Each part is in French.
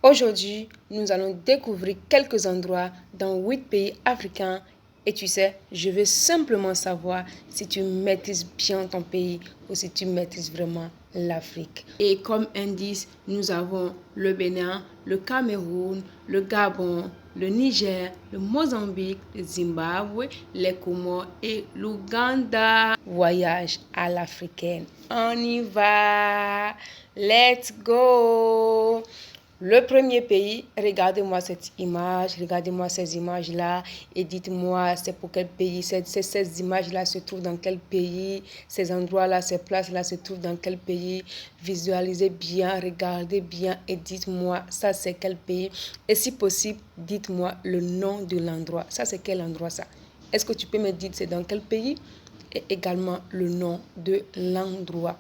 Aujourd'hui, nous allons découvrir quelques endroits dans 8 pays africains. Et tu sais, je veux simplement savoir si tu maîtrises bien ton pays ou si tu maîtrises vraiment l'Afrique. Et comme indice, nous avons le Bénin, le Cameroun, le Gabon, le Niger, le Mozambique, le Zimbabwe, les Comores et l'Ouganda. Voyage à l'africaine. On y va! Let's go! Le premier pays, regardez-moi cette image, regardez-moi ces images-là et dites-moi c'est pour quel pays, ces images-là se trouvent dans quel pays, ces endroits-là, ces places-là se trouvent dans quel pays. Visualisez bien, regardez bien et dites-moi ça c'est quel pays. Et si possible, dites-moi le nom de l'endroit. Ça c'est quel endroit ça? Est-ce que tu peux me dire c'est dans quel pays? Et également le nom de l'endroit.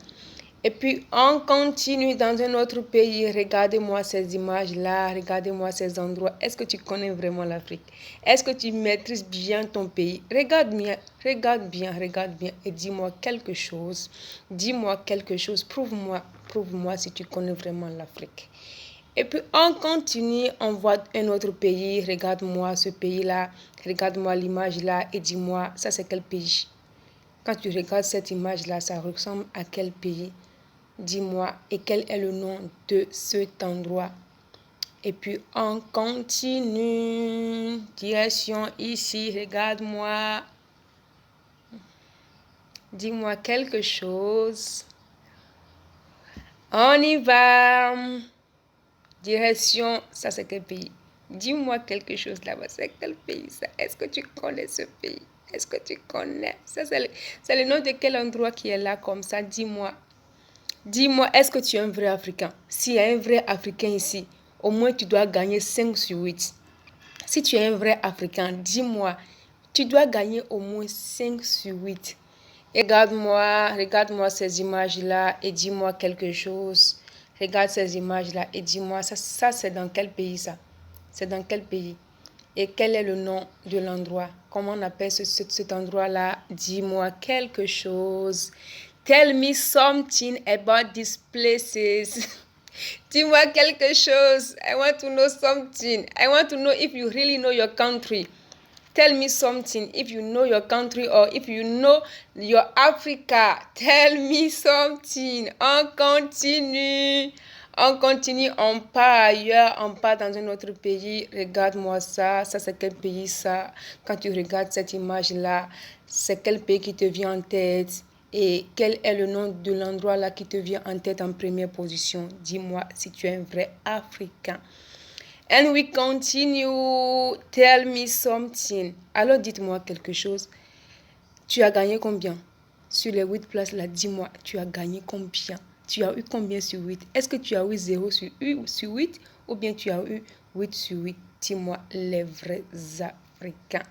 Et puis, on continue dans un autre pays. Regardez-moi ces images-là, regardez-moi ces endroits. Est-ce que tu connais vraiment l'Afrique? Est-ce que tu maîtrises bien ton pays? Regarde bien et dis-moi quelque chose. Dis-moi quelque chose, prouve-moi si tu connais vraiment l'Afrique. Et puis, on continue, on voit un autre pays. Regarde-moi ce pays-là, regarde-moi l'image-là et dis-moi, ça c'est quel pays? Quand tu regardes cette image-là, ça ressemble à quel pays? Dis-moi, et quel est le nom de cet endroit? Et puis, on continue. Direction ici, regarde-moi. Dis-moi quelque chose. On y va. Direction, ça c'est quel pays? Dis-moi quelque chose là-bas. C'est quel pays ça? Est-ce que tu connais ce pays? Est-ce que tu connais? Ça, c'est le nom de quel endroit qui est là comme ça? Dis-moi. Dis-moi, est-ce que tu es un vrai Africain? S'il y a un vrai Africain ici, au moins tu dois gagner 5 sur 8. Si tu es un vrai Africain, dis-moi, tu dois gagner au moins 5 sur 8. Regarde-moi ces images-là et dis-moi quelque chose. Regarde ces images-là et dis-moi, ça c'est dans quel pays ça? C'est dans quel pays? Et quel est le nom de l'endroit? Comment on appelle cet endroit-là? Dis-moi quelque chose. Tell me something about these places. Dis-moi quelque chose. I want to know something. I want to know if you really know your country. Tell me something if you know your country or if you know your Africa. Tell me something. On continue. On continue, on part ailleurs, on part dans un autre pays. Regarde-moi ça. Ça, c'est quel pays ça? Quand tu regardes cette image-là, c'est quel pays qui te vient en tête? Et quel est le nom de l'endroit là qui te vient en tête en première position? Dis-moi si tu es un vrai Africain. And we continue. Tell me something. Alors dites-moi quelque chose. Tu as gagné combien? Sur les 8 places là, dis-moi, tu as gagné combien? Tu as eu combien sur 8? Est-ce que tu as eu 0 sur 8 ou bien tu as eu 8 sur 8? Dis-moi les vrais Africains.